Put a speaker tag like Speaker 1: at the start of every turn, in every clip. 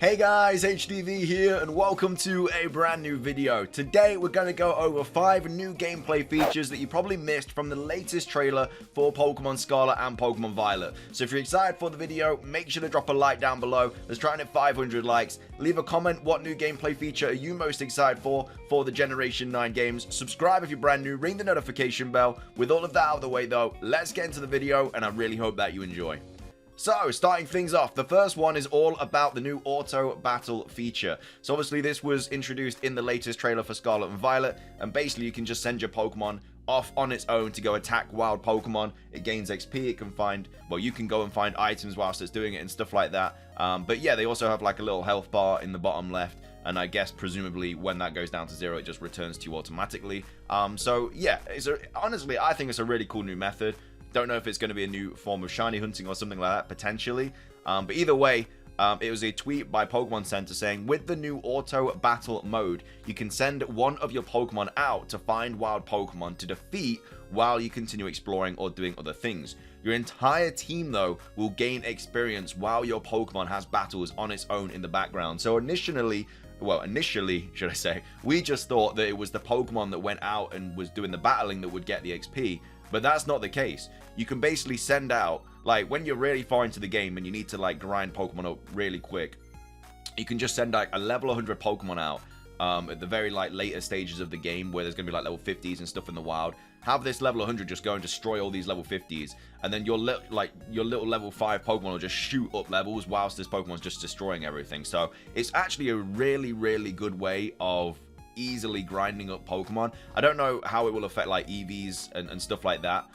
Speaker 1: Hey guys, HDvee here and welcome to a brand new video. Today we're going to go over 5 new gameplay features that you probably missed from the latest trailer for Pokemon Scarlet and Pokemon Violet. So if you're excited for the video, make sure to drop a like down below. Let's try and hit 500 likes. Leave a comment, what new gameplay feature are you most excited for the Generation 9 games. Subscribe if you're brand new, ring the notification bell. With all of that out of the way though, let's get into the video and I really hope that you enjoy. So, starting things off, the first one is all about the new auto battle feature. So obviously this was introduced in the latest trailer for Scarlet and Violet, and basically you can just send your Pokemon off on its own to go attack wild Pokemon. It gains XP, it can find, well, you can go and find items whilst it's doing it and stuff like that. But yeah, they also have like a little health bar in the bottom left, and I guess presumably when that goes down to 0, it just returns to you automatically. So yeah, honestly, I think it's a really cool new method. Don't know if it's going to be a new form of shiny hunting or something like that, potentially. But either way, it was a tweet by Pokemon Center saying, with the new auto battle mode, you can send one of your Pokemon out to find wild Pokemon to defeat while you continue exploring or doing other things. Your entire team, though, will gain experience while your Pokemon has battles on its own in the background. So initially, should I say, we just thought that it was the Pokemon that went out and was doing the battling that would get the XP. But that's not the case. You can basically send out, like, when you're really far into the game and you need to, like, grind Pokemon up really quick, you can just send, like, a level 100 Pokemon out at the very, like, later stages of the game where there's going to be, like, level 50s and stuff in the wild. Have this level 100 just go and destroy all these level 50s, and then your little level 5 Pokemon will just shoot up levels whilst this Pokemon's just destroying everything. So it's actually a really, really good way of easily grinding up Pokemon. I don't know how it will affect like EVs and stuff like that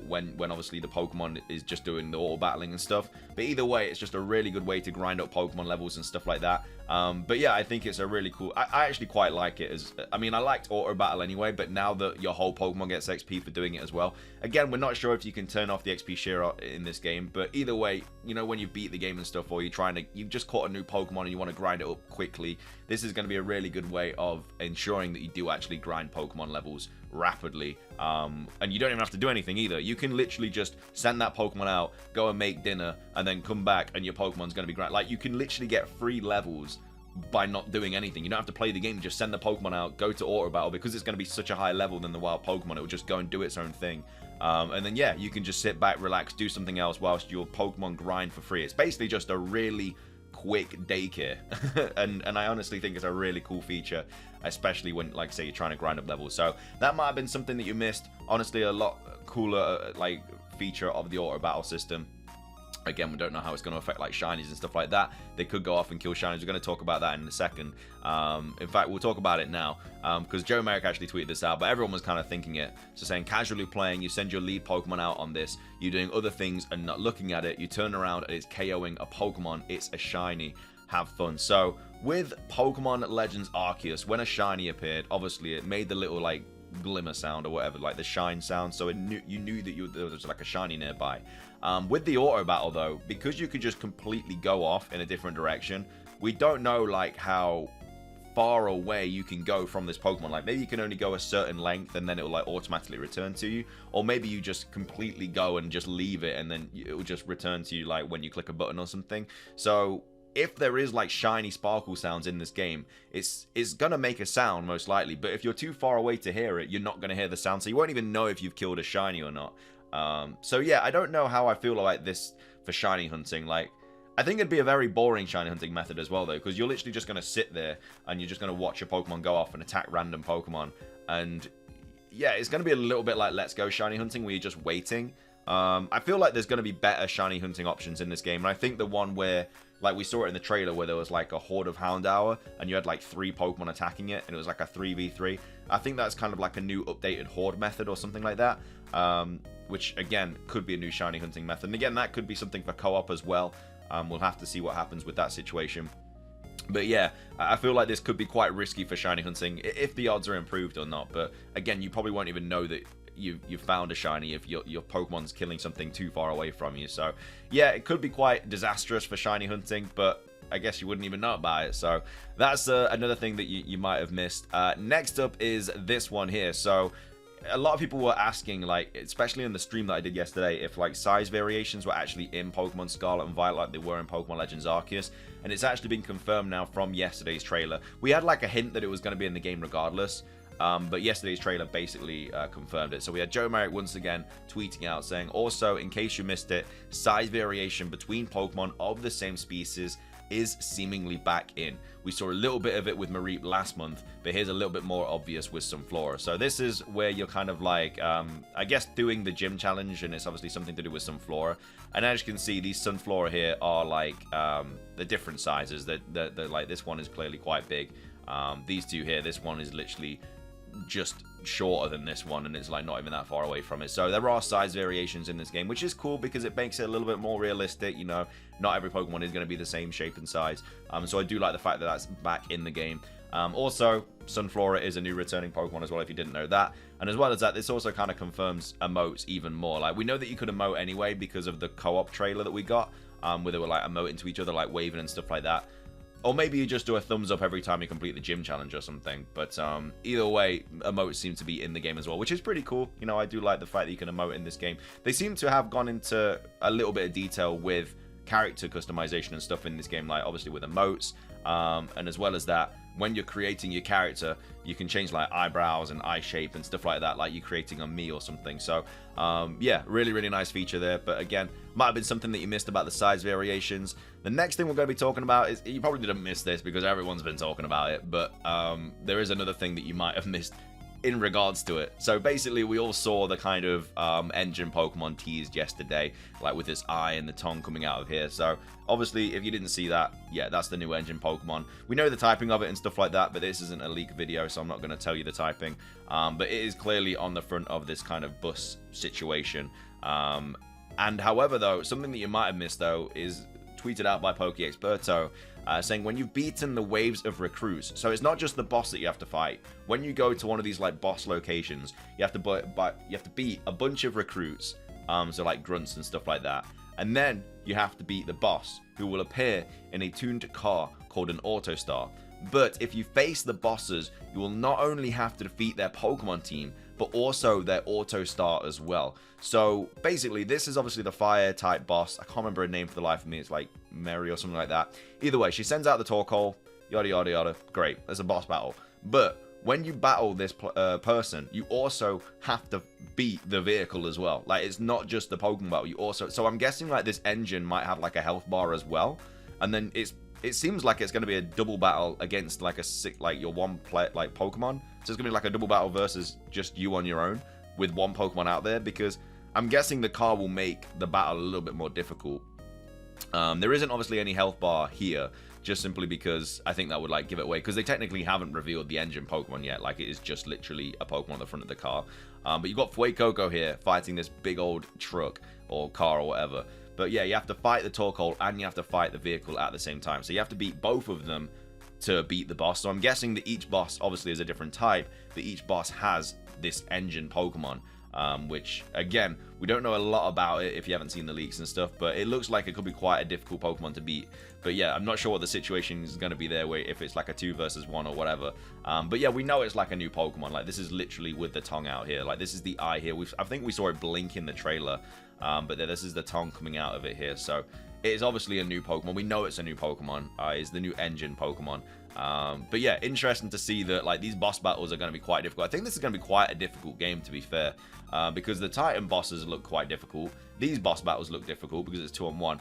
Speaker 1: when obviously the Pokemon is just doing the auto battling and stuff, but either way it's just a really good way to grind up Pokemon levels and stuff like that. But yeah, I think it's a really cool, I actually quite like it. I mean, I liked auto battle anyway, but now that your whole Pokemon gets XP for doing it as well. Again, we're not sure if you can turn off the XP share in this game, but either way, you know, when you beat the game and stuff, or you've just caught a new Pokemon and you want to grind it up quickly, this is going to be a really good way of ensuring that you do actually grind Pokemon levels rapidly. And you don't even have to do anything either. You can literally just send that Pokemon out, go and make dinner, and then come back and your Pokemon's going to be grind. Like, you can literally get free levels by not doing anything. You don't have to play the game, just send the Pokemon out, go to auto battle, because it's going to be such a high level than the wild Pokemon. It will just go and do its own thing. And then yeah, you can just sit back, relax, do something else whilst your Pokemon grind for free. It's basically just a really quick daycare. and I honestly think it's a really cool feature, especially when, like, say, you're trying to grind up levels. So that might have been something that you missed. Honestly, a lot cooler like feature of the auto battle system. Again, we don't know how it's going to affect like shinies and stuff like that. They could go off and kill shinies. We're going to talk about that in a second. In fact, we'll talk about it now, because Joe Merrick actually tweeted this out, but everyone was kind of thinking it. So saying, casually playing, you send your lead Pokemon out on this, you're doing other things and not looking at it, you turn around and it's KOing a Pokemon, it's a shiny. Have fun. So with Pokemon Legends Arceus, when a shiny appeared, obviously it made the little like glimmer sound or whatever, like the shine sound, so you knew that there was like a shiny nearby. With the auto battle though, because you could just completely go off in a different direction, we don't know like how far away you can go from this Pokemon. Like, maybe you can only go a certain length and then it will like automatically return to you, or maybe you just completely go and just leave it and then it will just return to you like when you click a button or something. So if there is like shiny sparkle sounds in this game, it's gonna make a sound most likely, but if you're too far away to hear it, you're not gonna hear the sound, so you won't even know if you've killed a shiny or not. So yeah, I don't know how I feel like this for shiny hunting. Like, I think it'd be a very boring shiny hunting method as well though, because you're literally just gonna sit there and you're just gonna watch your Pokemon go off and attack random Pokemon, and yeah, it's gonna be a little bit like Let's Go shiny hunting where you're just waiting. I feel like there's gonna be better shiny hunting options in this game, and I think the one where, like, we saw it in the trailer where there was like a horde of Houndour and you had like 3 Pokemon attacking it and it was like a 3v3. I think that's kind of like a new updated horde method or something like that, which again could be a new shiny hunting method. And again, that could be something for co-op as well. We'll have to see what happens with that situation. But yeah, I feel like this could be quite risky for shiny hunting if the odds are improved or not. But again, you probably won't even know that you found a shiny if your Pokemon's killing something too far away from you. So yeah, it could be quite disastrous for shiny hunting, but I guess you wouldn't even know about it. So that's another thing that you might have missed. Next up is this one here. So a lot of people were asking, like, especially in the stream that I did yesterday, if like size variations were actually in Pokemon Scarlet and Violet like they were in Pokemon Legends Arceus, and it's actually been confirmed now from yesterday's trailer. We had like a hint that it was going to be in the game regardless, but yesterday's trailer basically confirmed it. So we had Joe Merrick once again tweeting out saying, also, in case you missed it, size variation between Pokemon of the same species is seemingly back in. We saw a little bit of it with Mareep last month, but here's a little bit more obvious with Sunflora. So this is where you're kind of like, I guess, doing the gym challenge, and it's obviously something to do with Sunflora. And as you can see, these Sunflora here are like the different sizes. They're like, this one is clearly quite big. These two here, this one is literally just shorter than this one, and it's like not even that far away from it. So there are size variations in this game, which is cool because it makes it a little bit more realistic. You know, not every Pokemon is going to be the same shape and size, so I do like the fact that that's back in the game. Also, Sunflora is a new returning Pokemon as well, if you didn't know that. And as well as that, this also kind of confirms emotes even more. Like, we know that you could emote anyway because of the co-op trailer that we got, where they were like emoting to each other, like waving and stuff like that. Or maybe you just do a thumbs up every time you complete the gym challenge or something. But either way, emotes seem to be in the game as well, which is pretty cool. You know, I do like the fact that you can emote in this game. They seem to have gone into a little bit of detail with character customization and stuff in this game, like obviously with emotes. And as well as that, when you're creating your character, you can change like eyebrows and eye shape and stuff like that, like you're creating a me or something. So yeah, really nice feature there. But again, might have been something that you missed about the size variations. The next thing we're going to be talking about is, you probably didn't miss this because everyone's been talking about it, but there is another thing that you might have missed in regards to it. So basically, we all saw the kind of engine Pokemon teased yesterday, like with its eye and the tongue coming out of here. So obviously, if you didn't see that, yeah, that's the new engine Pokemon. We know the typing of it and stuff like that, but this isn't a leak video, so I'm not going to tell you the typing. But it is clearly on the front of this kind of bus situation. And however, though, something that you might have missed, though, is tweeted out by PokeExperto, saying when you've beaten the waves of recruits, so it's not just the boss that you have to fight. When you go to one of these like boss locations, you have to beat a bunch of recruits, so like grunts and stuff like that, and then you have to beat the boss, who will appear in a tuned car called an Autostar. But if you face the bosses, you will not only have to defeat their Pokemon team, but also their Autostar as well. So basically, this is obviously the fire type boss. I can't remember her name for the life of me. It's like Mary or something like that. Either way, she sends out the Torkoal, yada yada yada. Great, there's a boss battle. But when you battle this person, you also have to beat the vehicle as well. Like, it's not just the Pokemon battle. You also, so I'm guessing like this engine might have like a health bar as well, and then it seems like it's going to be a double battle against like your one play like Pokemon. So it's going to be like a double battle versus just you on your own with one Pokemon out there, because I'm guessing the car will make the battle a little bit more difficult. There isn't obviously any health bar here, just simply because I think that would like give it away, because they technically haven't revealed the engine Pokemon yet. Like, it is just literally a Pokemon at the front of the car. But you've got Fuecoco here fighting this big old truck or car or whatever. But yeah, you have to fight the Torkoal and you have to fight the vehicle at the same time. So you have to beat both of them to beat the boss. So I'm guessing that each boss obviously is a different type, but each boss has this engine Pokemon, which again, we don't know a lot about it if you haven't seen the leaks and stuff, but it looks like it could be quite a difficult Pokemon to beat. But yeah, I'm not sure what the situation is going to be there, where if it's like a 2 versus 1 or whatever. But yeah, we know it's like a new Pokemon. Like, this is literally with the tongue out here. Like, this is the eye here. I think we saw it blink in the trailer, but this is the tongue coming out of it here. So it is obviously a new Pokemon. We know it's a new Pokemon. It's the new engine Pokemon. But yeah, interesting to see that like these boss battles are going to be quite difficult. I think this is going to be quite a difficult game, to be fair, because the Titan bosses look quite difficult. These boss battles look difficult because it's 2-on-1.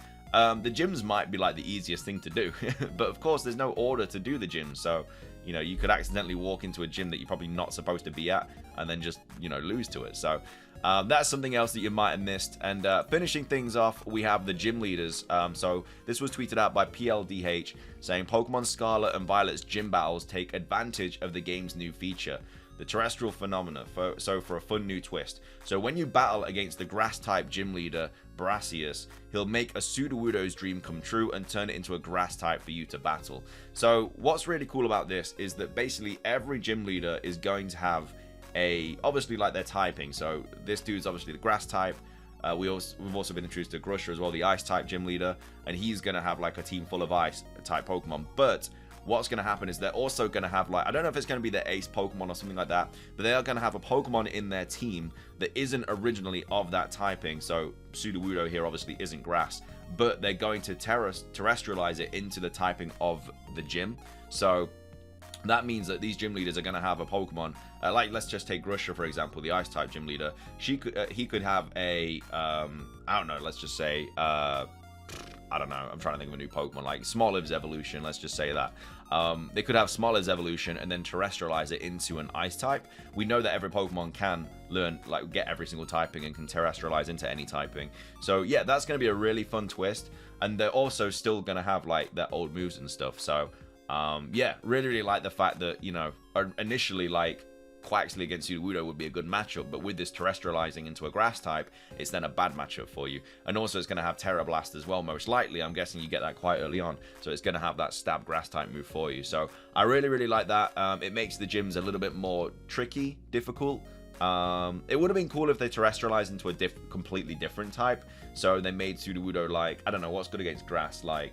Speaker 1: The gyms might be like the easiest thing to do, but of course there's no order to do the gyms, so you know, you could accidentally walk into a gym that you're probably not supposed to be at and then just, you know, lose to it. So that's something else that you might have missed. And finishing things off, we have the gym leaders. So this was tweeted out by PLDH, saying Pokemon Scarlet and Violet's gym battles take advantage of the game's new feature, the terrestrial phenomena, for a fun new twist. So when you battle against the grass-type gym leader, Brassius, he'll make a Sudowoodo's dream come true and turn it into a grass type for you to battle. So what's really cool about this is that basically every gym leader is going to have obviously like their typing. So this dude's obviously the grass type. We've also been introduced to Grusher as well, the ice type gym leader, and he's going to have like a team full of ice type Pokemon. But what's going to happen is they're also going to have, like, I don't know if it's going to be their ace Pokemon or something like that, but they are going to have a Pokemon in their team that isn't originally of that typing. So Sudowoodo here obviously isn't grass, but they're going to terrestrialize it into the typing of the gym. So that means that these gym leaders are going to have a Pokemon, like, let's just take Grusha, for example, the Ice-type gym leader. He could have a, I don't know, let's just say, I don't know, I'm trying to think of a new Pokemon, like Smoliv's evolution, let's just say that. They could have Smoliv's evolution and then terrestrialize it into an Ice-type. We know that every Pokemon can learn, like, get every single typing and can terrestrialize into any typing. So, yeah, that's going to be a really fun twist. And they're also still going to have, like, their old moves and stuff, so... yeah, really like the fact that, you know, initially, like, Quaxley against Sudowoodo would be a good matchup, but with this terrestrializing into a grass type, it's then a bad matchup for you. And also it's going to have Terra Blast as well, most likely. I'm guessing you get that quite early on, so it's going to have that stab grass type move for you. So I really like that. It makes the gyms a little bit more tricky, difficult. It would have been cool if they terrestrialized into a completely different type. So they made Sudowoodo, like, I don't know, what's good against grass, like,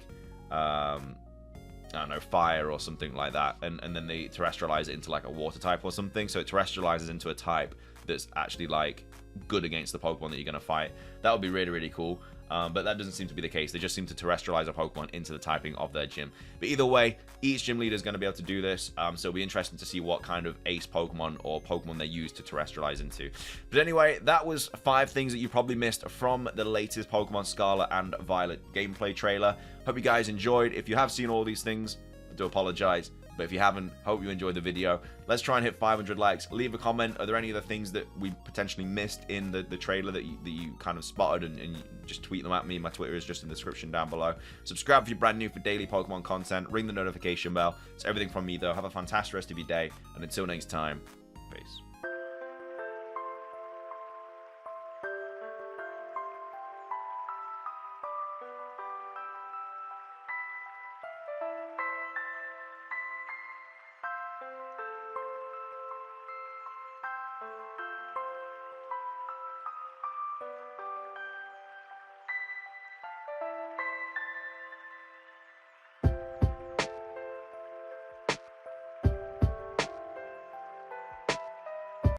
Speaker 1: I don't know, fire or something like that, and then they terrestrialize it into like a water type or something, so it terrestrializes into a type that's actually like good against the Pokemon that you're going to fight. That would be really cool, but that doesn't seem to be the case. They just seem to terrestrialize a Pokemon into the typing of their gym. But either way, each gym leader is going to be able to do this, so it'll be interesting to see what kind of ace Pokemon or Pokemon they use to terrestrialize into. But anyway, that was 5 things that you probably missed from the latest Pokemon Scarlet and Violet gameplay trailer. Hope you guys enjoyed. If you have seen all these things, I do apologize. But if you haven't, hope you enjoyed the video. Let's try and hit 500 likes. Leave a comment. Are there any other things that we potentially missed in the trailer that you kind of spotted, and you just tweet them at me? My Twitter is just in the description down below. Subscribe if you're brand new for daily Pokemon content. Ring the notification bell. It's everything from me, though. Have a fantastic rest of your day. And until next time, peace.